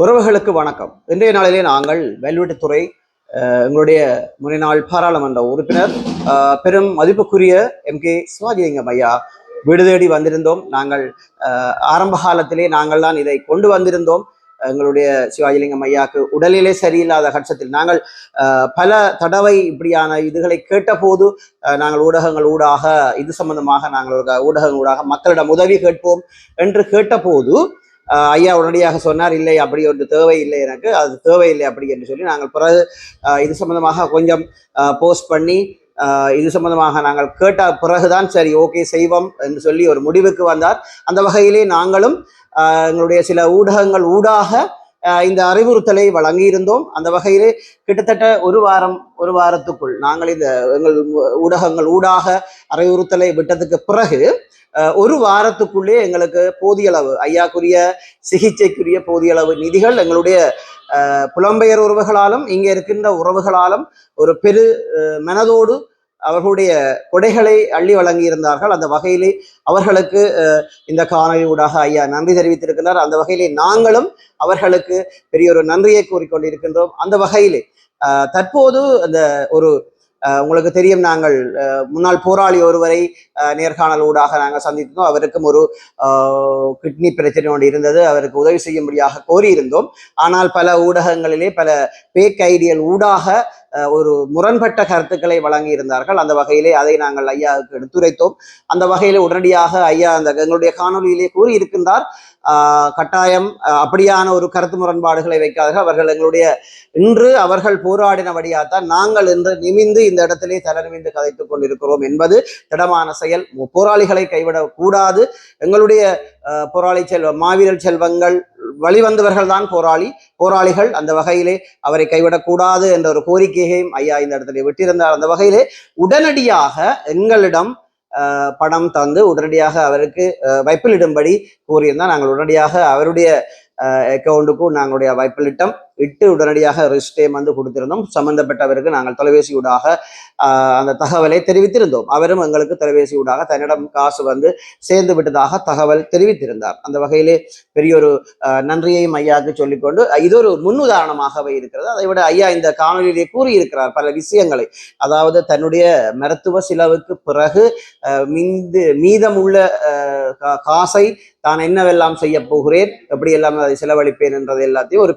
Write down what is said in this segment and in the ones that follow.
உறவுகளுக்கு வணக்கம். இன்றைய நாளிலே நாங்கள் வெல்வெட்டித்துறை எங்களுடைய முன்னாள் பாராளுமன்ற உறுப்பினர் பெரும் மதிப்புக்குரிய MK சிவாஜிலிங்கம் ஐயா வீடு தேடி வந்திருந்தோம். நாங்கள் ஆரம்ப காலத்திலே நாங்கள் தான் இதை கொண்டு வந்திருந்தோம். எங்களுடைய சிவாஜிலிங்கம் ஐயாவுக்கு உடல்நிலை சரியில்லாத பட்சத்தில் நாங்கள் பல தடவை இப்படியான இதுகளை கேட்டபோது நாங்கள் ஊடகங்கள் ஊடாக இது சம்பந்தமாக நாங்கள் ஊடகங்கள் ஊடாக மக்களிடம் உதவி கேட்போம் என்று கேட்டபோது ஐயா உடனடியாக சொன்னார், இல்லை அப்படி ஒன்று தேவையில்லை, எனக்கு அது தேவையில்லை அப்படி என்று சொல்லி நாங்கள் பிறகு இது சம்பந்தமாக கொஞ்சம் போஸ்ட் பண்ணி இது சம்பந்தமாக நாங்கள் கேட்ட பிறகுதான் சரி ஓகே செய்வோம் என்று சொல்லி ஒரு முடிவுக்கு வந்தார். அந்த வகையிலே நாங்களும் எங்களுடைய சில ஊடகங்கள் ஊடாக இந்த அறிவுறுத்தலை வழங்கியிருந்தோம். அந்த வகையிலே கிட்டத்தட்ட ஒரு வாரத்துக்குள் நாங்கள் இந்த எங்கள் ஊடகங்கள் ஊடாக அறிவுறுத்தலை விட்டதுக்கு பிறகு ஒரு வாரத்துக்குள்ளே எங்களுக்கு போதிய அளவு ஐயாக்குரிய சிகிச்சைக்குரிய போதிய அளவு நிதிகள் எங்களுடைய புலம்பெயர் உறவுகளாலும் இங்கே இருக்கின்ற உறவுகளாலும் ஒரு பெரு மனதோடு அவர்களுடைய கொடைகளை அள்ளி வழங்கியிருந்தார்கள். அந்த வகையிலே அவர்களுக்கு இந்த காணொலி ஊடாக ஐயா நன்றி தெரிவித்திருக்கிறார். அந்த வகையிலே நாங்களும் அவர்களுக்கு பெரிய ஒரு நன்றியை கூறிக்கொண்டிருக்கின்றோம். அந்த வகையிலே தற்போது அந்த ஒரு உங்களுக்கு தெரியும், நாங்கள் முன்னாள் போராளி ஒருவரை நேர்காணல் ஊடாக நாங்கள் சந்தித்தோம். அவருக்கும் ஒரு கிட்னி பிரச்சனை ஒன்று இருந்தது. அவருக்கு உதவி செய்யும்படியாக கோரியிருந்தோம். ஆனால் பல ஊடகங்களிலே பல பேக் ஐடியல் ஊடாக ஒரு முரண்பட்ட கருத்துக்களை வழங்கி இருந்தார்கள். அந்த வகையிலே அதை நாங்கள் ஐயாவுக்கு எடுத்துரைத்தோம். அந்த வகையிலே உடனடியாக ஐயா அந்த எங்களுடைய காணொலியிலே கூறியிருக்கின்றார், கட்டாயம் அப்படியான ஒரு கருத்து முரண்பாடுகளை வைக்காதீர்கள். அவர்கள் எங்களுடைய இன்று அவர்கள் போராடினபடியாத்தான் நாங்கள் இன்று நிமிந்து இந்த இடத்திலே தலை நிமிந்து கதைத்துக் கொண்டிருக்கிறோம் என்பது திடமான செயல். போராளிகளை கைவிடக்கூடாது. எங்களுடைய போராளி மாவீரர் செல்வங்கள் வழிவந்தவர்கள் தான் போராளிகள். அந்த வகையிலே அவரை கைவிடக்கூடாது என்ற ஒரு கோரிக்கையையும் ஐயா இந்த இடத்திலே விட்டிருந்தார். அந்த வகையிலே உடனடியாக எங்களிடம் பணம் தந்து உடனடியாக அவருக்கு வைப்பிலிடும்படி கூறியிருந்தால் நாங்கள் உடனடியாக அவருடைய அக்கௌண்ட்டுக்கும் நாங்களுடைய வைப்பிலிட்டம் இட்டு உடனடியாக ரிஜிஸ்டர் வந்து கொடுத்திருந்தோம். சம்பந்தப்பட்டவருக்கு நாங்கள் தொலைபேசி ஊடாக அந்த தகவலை தெரிவித்திருந்தோம். அவரும் எங்களுக்கு தொலைபேசி ஊடாக தன்னிடம் காசு வந்து சேர்ந்து விட்டதாக தகவல் தெரிவித்திருந்தார். அந்த வகையிலே பெரிய ஒரு நன்றியையும் ஐயாவுக்கு சொல்லிக்கொண்டு இது ஒரு முன்னுதாரணமாகவே இருக்கிறது. அதை விட ஐயா இந்த காணொலியிலே கூறியிருக்கிறார் பல விஷயங்களை. அதாவது தன்னுடைய மருத்துவ செலவுக்கு பிறகு மீதமுள்ள காசை தான் என்னவெல்லாம் செய்ய போகிறேன், எப்படி எல்லாம் அதை செலவழிப்பேன் என்றது எல்லாத்தையும் ஒரு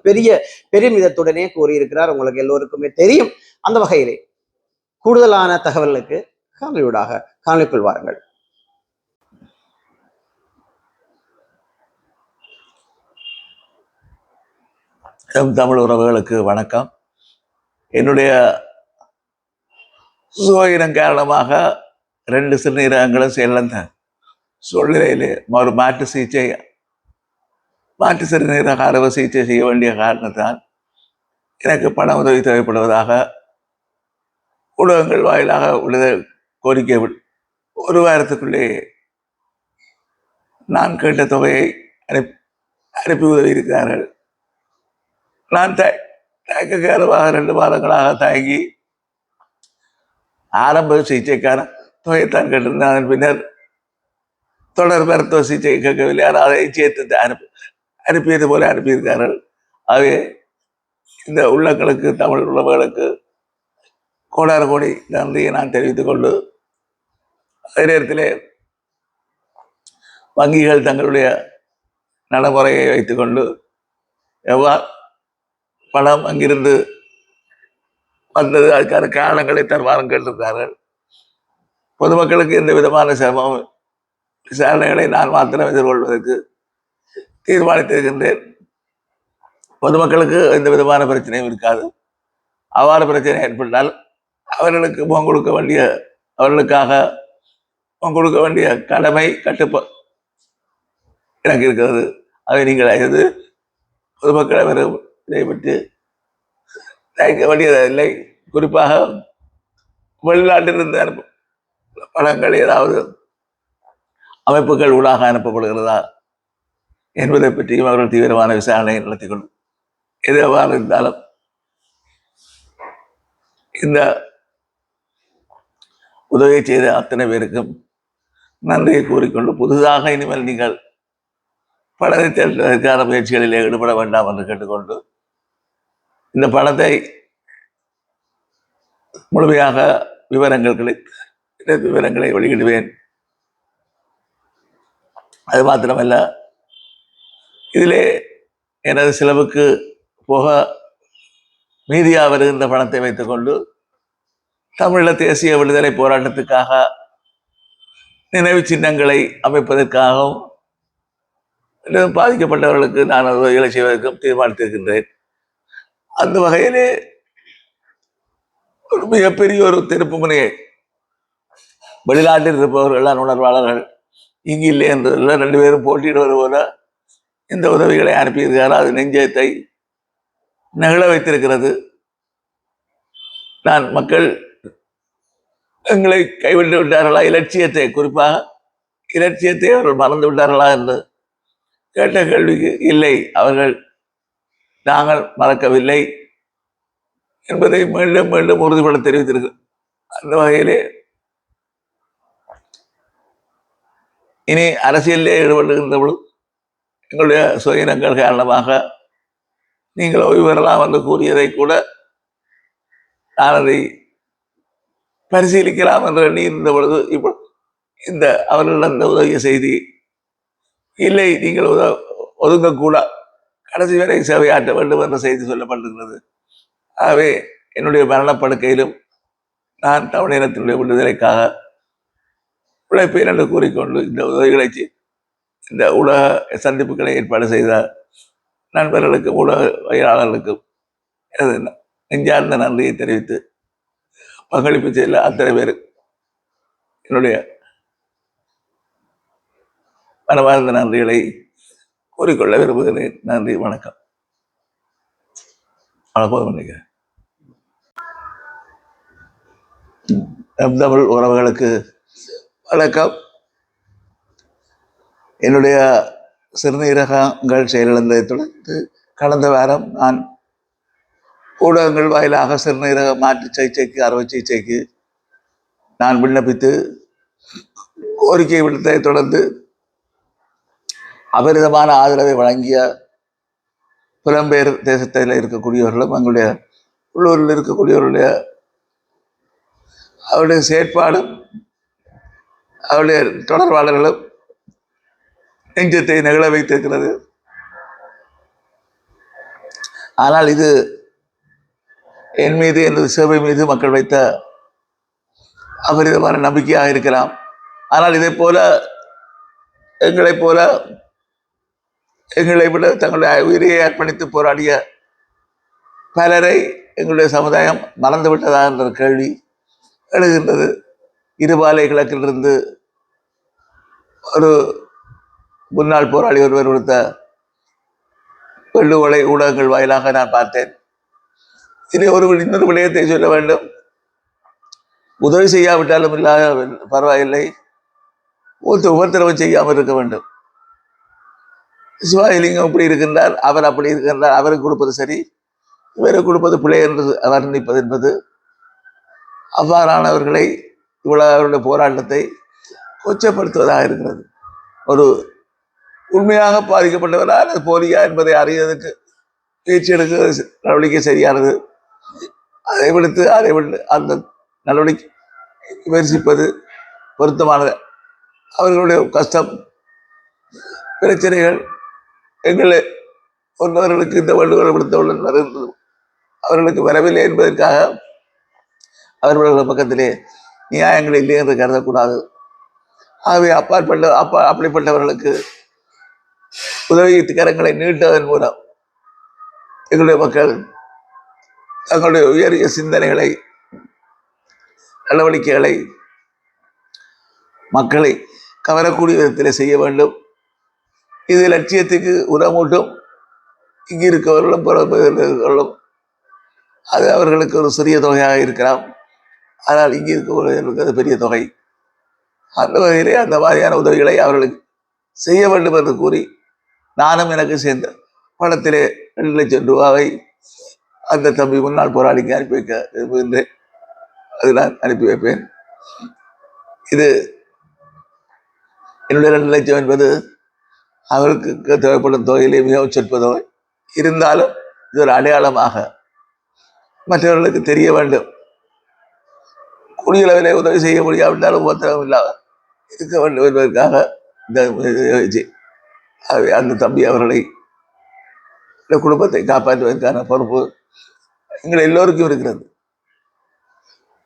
பெருமிதத்துடனே கூறியிருக்கிறார். உங்களுக்கு எல்லோருக்குமே தெரியும். அந்த வகையிலே கூடுதலான தகவலுக்கு காணொலிக்குள் வாருங்கள். தமிழ் உறவுகளுக்கு வணக்கம். என்னுடைய சுகவீனம் காரணமாக 2 சிறுநீரகங்களும் செயலிழந்த சூழ்நிலையிலே ஒரு மாற்று சிறுநீரக அறுவை சிகிச்சை செய்ய வேண்டிய காரணத்தால் எனக்கு பண உதவி தேவைப்படுவதாக ஊடகங்கள் வாயிலாக உள்ளது கோரிக்கை ஒரு வாரத்துக்குள்ளே நான் கேட்ட தொகையை அனுப்பி உதவி இருக்கிறார்கள். நான் தயக்கக்காரமாக 2 மாதங்களாக தயங்கி ஆரம்ப சிகிச்சைக்கான தொகையைத்தான் கேட்டிருந்தேன். அதன் பின்னர் தொடர் மருத்துவ சிகிச்சை கேட்கவில்லை. ஆனால் அதை சேர்த்து அனுப்பியது போல அனுப்பியிருக்கார்கள். ஆகவே இந்த உள்ளங்களுக்கு தமிழ் உறவுகளுக்கு கோடான கோடி நன்றியை நான் தெரிவித்துக் கொண்டு, அதே நேரத்திலே வங்கிகள் தங்களுடைய நடைமுறையை வைத்துக்கொண்டு எவ்வாறு பணம் அங்கிருந்து வந்தது அதுக்கான காரணங்களை தருமாறும் கேட்டிருக்கிறார்கள். பொதுமக்களுக்கு எந்த விதமான சிரமம் விசாரணைகளை நான் மாத்திரம் எதிர்கொள்வதற்கு தீர்மானித்திருக்கின்றேன். பொதுமக்களுக்கு எந்த விதமான பிரச்சனையும் இருக்காது. அவ்வாறு பிரச்சனை ஏற்பட்டால் அவர்களுக்காக முகம் கொடுக்க வேண்டிய கடமை கட்டுப்பாடு எனக்கு இருக்கிறது. அதை நீங்கள் அறிந்து பொதுமக்களை இதை பற்றி தயக்க வேண்டியதில்லை. குறிப்பாக வெளிநாட்டிலிருந்து பணங்கள் ஏதாவது அமைப்புகள் ஊடாக அனுப்பப்படுகிறதா என்பதை பற்றியும் அவர்கள் தீவிரமான விசாரணை நடத்தி கொள்ளும். எதுவாக இருந்தாலும் இந்த உதவி செய்த அத்தனை பேருக்கும் நன்றியை கூறிக்கொண்டு, புதிதாக இனிமேல் நீங்கள் படத்தை தேர்ந்தெடுக்கான முயற்சிகளிலே ஈடுபட வேண்டாம் என்று கேட்டுக்கொண்டு இந்த படத்தை முழுமையாக விவரங்களை வெளியிடுவேன். அது மாத்திரமல்ல, இதிலே எனது செலவுக்கு போக மீதியா வருகின்ற பணத்தை வைத்துக்கொண்டு தமிழீழ தேசிய விடுதலை போராட்டத்துக்காக நினைவு சின்னங்களை அமைப்பதற்காகவும் பாதிக்கப்பட்டவர்களுக்கு நான் உதவிகளை செய்வதற்கும் தீர்மானித்திருக்கின்றேன். அந்த வகையிலே ஒரு மிகப்பெரிய ஒரு திருப்பு முனையை வெளிநாட்டில் இருப்பவர்கள் உணர்வாளர்கள் இங்கு இல்லை என்று 2 பேரும் போட்டியிடுவது போல இந்த உதவிகளை அனுப்பியிருக்கிறார். அது நெஞ்சத்தை நெகிழ வைத்திருக்கிறது. நான் மக்கள் எங்களை கைவிட்டு விட்டார்களா, இலட்சியத்தை, குறிப்பாக இலட்சியத்தை அவர்கள் மறந்து விட்டார்களா என்று கேட்ட கேள்விக்கு இல்லை, அவர்கள் நாங்கள் மறக்கவில்லை என்பதை மீண்டும் மீண்டும் உறுதிபட தெரிவித்திருக்கு. அந்த வகையிலே இனி அரசியலிலே ஈடுபடுகின்ற பொழுது எங்களுடைய சுயநங்கள் காரணமாக நீங்கள் ஓய்வு பெறலாம் என்று கூறியதை கூட நான் அதை பரிசீலிக்கலாம் என்று எண்ணி இருந்த பொழுது இப்போ இந்த அவர்கள் அந்த உதவிய செய்தி இல்லை, நீங்கள் ஒதுங்கக்கூட கடைசி வரை சேவையாற்ற வேண்டும் என்ற செய்தி சொல்லப்பட்டிருக்கிறது. ஆகவே என்னுடைய மரணப்படுக்கையிலும் நான் தமிழினத்தினுடைய விடுதலைக்காக உழைப்பேன் என்று கூறிக்கொண்டு இந்த உதவிகளை இந்த ஊடக சந்திப்புகளை ஏற்பாடு செய்த நண்பர்களுக்கும் ஊடகவியலாளர்களுக்கும் நெஞ்சார்ந்த நன்றியை தெரிவித்து பங்களிப்பு செய்த அத்தனை பேர் என்னுடைய மனமார்ந்த நன்றிகளை கூறிக்கொள்ள விரும்புகிறேன். நன்றி, வணக்கம். தமிழ் உறவுகளுக்கு வணக்கம். என்னுடைய சிறுநீரகங்கள் செயலிழந்ததை தொடர்ந்து கடந்த வாரம் நான் ஊடகங்கள் வாயிலாக சிறுநீரக மாற்று சிகிச்சைக்கு, அறுவை சிகிச்சைக்கு நான் விண்ணப்பித்து கோரிக்கை விடுத்ததை தொடர்ந்து அபரிதமான ஆதரவை வழங்கிய புலம்பெயர் தேசத்தில் இருக்கக்கூடியவர்களும் எங்களுடைய உள்ளூரில் இருக்கக்கூடியவர்களுடைய அவருடைய செயற்பாடும் அவருடைய தொடர்பாளர்களும் நெஞ்சத்தை நெகிழ வைத்திருக்கிறது. ஆனால் இது என் மீது, எனது சேவை மீது மக்கள் வைத்த அபரிதமான நம்பிக்கையாக இருக்கலாம். ஆனால் இதை போல எங்களை விட தங்களுடைய உயிரையை அர்ப்பணித்து போராடிய பலரை எங்களுடைய சமுதாயம் மறந்து விட்டதா என்ற கேள்வி எழுகின்றது. இருபாலை கிழக்கிலிருந்து ஒரு முன்னாள் போராளி ஒருவர் கொடுத்த வெள்ளுவலை ஊடகங்கள் வாயிலாக நான் பார்த்தேன். இதை இன்னொரு விடயத்தை சொல்ல வேண்டும். உதவி செய்யாவிட்டாலும் இல்லாத பரவாயில்லை, உபத்திரவம் செய்யாமல் இருக்க வேண்டும். சிவாஜிலிங்கம் இப்படி இருக்கின்றார், அவர் அப்படி இருக்கின்றார், அவருக்கு கொடுப்பது சரி, இவருக்கு கொடுப்பது பிழை என்று வர்ணிப்பது என்பது அவ்வாறானவர்களை இவ்வளவு அவருடைய போராட்டத்தை கொச்சப்படுத்துவதாக இருக்கிறது. ஒரு உண்மையாக பாதிக்கப்பட்டவரா அல்லது போலியா என்பதை அறிவதற்கு பேச்சு எடுக்க நடவடிக்கை சரியானது. அதை விடுத்து அந்த நடவடிக்கை விமர்சிப்பது பொருத்தமானது. அவர்களுடைய கஷ்டம், பிரச்சனைகள் எங்களை ஒன்றவர்களுக்கு இந்த வள்ளுவரை விடுத்தவுடன் வருகின்றது. அவர்களுக்கு வரவில்லை என்பதற்காக அவர்களுடைய பக்கத்திலே நியாயங்கள் இல்லை என்று கருதக்கூடாது. ஆகவே அப்படிப்பட்டவர்களுக்கு உதவி கரங்களை நீட்டுவதன் மூலம் எங்களுடைய மக்கள் தங்களுடைய உயரிய சிந்தனைகளை, நடவடிக்கைகளை மக்களை கவரக்கூடிய விதத்தில் செய்ய வேண்டும். இது லட்சியத்துக்கு உரமூட்டும். இங்கு இருக்கவர்களும் புறப்பவர்களும் அது அவர்களுக்கு ஒரு சிறிய தொகையாக இருக்கலாம். ஆனால் இங்கு இருக்கவர்களுக்கு அது பெரிய தொகை. அந்த வகையிலே அந்த மாதிரியான உதவிகளை அவர்களுக்கு செய்ய வேண்டும் என்று கூறி நானும் எனக்கு சேர்ந்த பணத்திலே 2 லட்சம் ரூபாவை அந்த தம்பி முன்னாள் போராளிக்கு அனுப்பி வைக்க விரும்புகின்றேன். அது நான் அனுப்பி வைப்பேன். இது என்னுடைய 2 லட்சம் என்பது அவருக்கு தேவைப்படும் தொகையிலே மிகவும் சொற்ப தொகை இருந்தாலும் இது ஒரு அடையாளமாக மற்றவர்களுக்கு தெரிய வேண்டும். குடியளவிலே உதவி செய்ய முடியாவிட்டாலும் உபத்திரவம் இல்லாத இருக்க வேண்டும் என்பதற்காக இந்த முயற்சி. அந்த தம்பி அவர்களை இந்த குடும்பத்தை காப்பாற்றுவதற்கான பொறுப்பு எங்கள் எல்லோருக்கும் இருக்கிறது.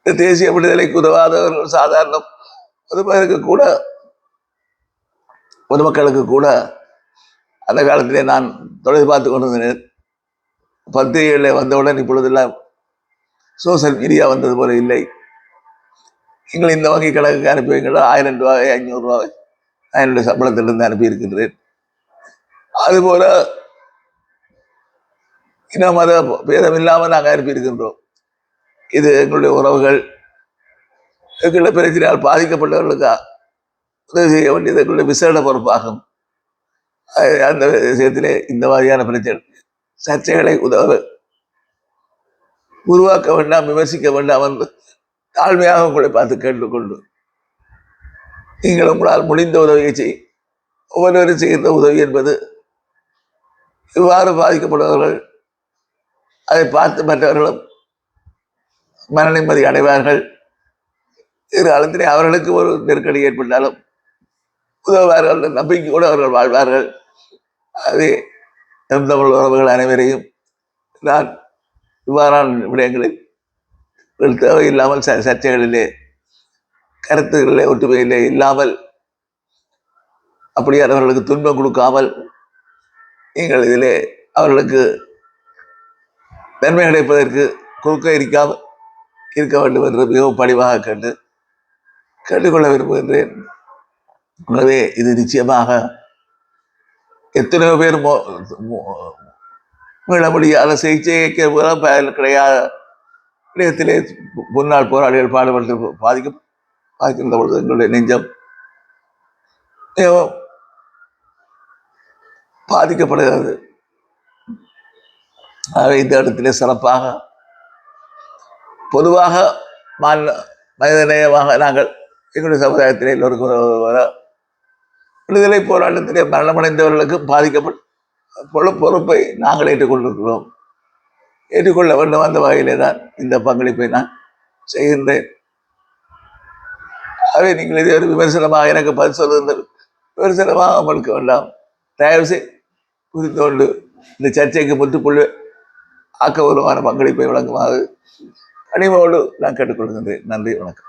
இந்த தேசிய விடுதலைக்கு உதவாதவர்கள் சாதாரண பொதுமக்களுக்கு கூட அந்த காலத்திலே நான் தொழில் பார்த்து கொண்டிருந்தேன். பத்திரிகைகளில் வந்தவுடன் இப்பொழுதெல்லாம் சோசியல் மீடியா வந்தது போல இல்லை. நீங்கள் இந்த வங்கி கணக்குக்கு அனுப்பி வைங்கள், 1000 ரூபாய் 500 ரூபாய் நான் என்னுடைய சம்பளத்திலிருந்து அனுப்பியிருக்கின்றேன். அதுபோல இன மத பேதம் இல்லாமல் நாங்கள் அனுப்பியிருக்கின்றோம். இது எங்களுடைய உறவுகள் எங்களுடைய பிரச்சனையால் பாதிக்கப்பட்டவர்களுக்கு உதவி செய்ய வேண்டியது எங்களுடைய விசேட பொறுப்பாகும். அந்த விஷயத்திலே இந்த மாதிரியான பிரச்சனை சர்ச்சைகளை உருவாக்க வேண்டாம், விமர்சிக்க வேண்டாம் என்று தாழ்மையாக உங்களை பார்த்து கேட்டுக்கொண்டு நீங்கள் உங்களால் முடிந்த உதவியை செய்யும். ஒவ்வொருவரும் செய்கின்ற உதவி என்பது இவ்வாறு பாதிக்கப்படுபவர்கள் அதை பார்த்து மற்றவர்களும் மன நிம்மதி அடைவார்கள். காலத்திலே அவர்களுக்கு ஒரு நெருக்கடி ஏற்பட்டாலும் உதவுவார்கள், நம்பிக்கையோடு அவர்கள் வாழ்வார்கள். அதே தமிழ் உறவுகள் அனைவரையும் நான் இவ்வாறான விடயங்களில் தேவையில்லாமல் சர்ச்சைகளிலே கருத்துக்களிலே ஒற்றுமையிலே இல்லாமல் அப்படியானவர்களுக்கு துன்பம் கொடுக்காமல் நீங்கள் இதிலே அவர்களுக்கு நன்மை கிடைப்பதற்கு குறுக்க இருக்க வேண்டும் என்று மிகவும் பணிவாக கேட்டுக்கொள்ள விரும்புகின்றேன். எனவே இது நிச்சயமாக எத்தனையோ பேர் மீள முடியாத சிகிச்சைக்கு பயன் கிடையாத இடத்திலே முன்னாள் போராளிகள் பாடுபட்டு பாதிக்கின்ற பொழுது எங்களுடைய நெஞ்சம் மிகவும் பாதிக்கப்படுகிறது. ஆகவே இந்த இடத்திலே சிறப்பாக பொதுவாக மனிதநேயமாக நாங்கள் எங்களுடைய சமுதாயத்திலே எல்லோருக்கும் விடுதலை போராட்டத்திலே மரணமடைந்தவர்களுக்கு பாதிக்கப்பட்ட பொறுப்பை நாங்கள் ஏற்றுக்கொண்டிருக்கிறோம். ஏற்றுக்கொள்ள வேண்டும். அந்த வகையிலே தான் இந்த பங்களிப்பை நான் செய்கின்றேன். ஆகவே நீங்கள் இதே ஒரு விமர்சனமாக எனக்கு பதில் சொல்லுகின்ற விமர்சனமாக அமலுக்க வேண்டாம். தயவு செய்து புரிந்து கொண்டு இந்த சர்ச்சைக்கு முற்றுப்புள்ளி ஆக்கபூர்வமான பங்களிப்பை வழங்குமாறு கனிமோடு நான் கேட்டுக்கொள்கின்றேன். நன்றி, வணக்கம்.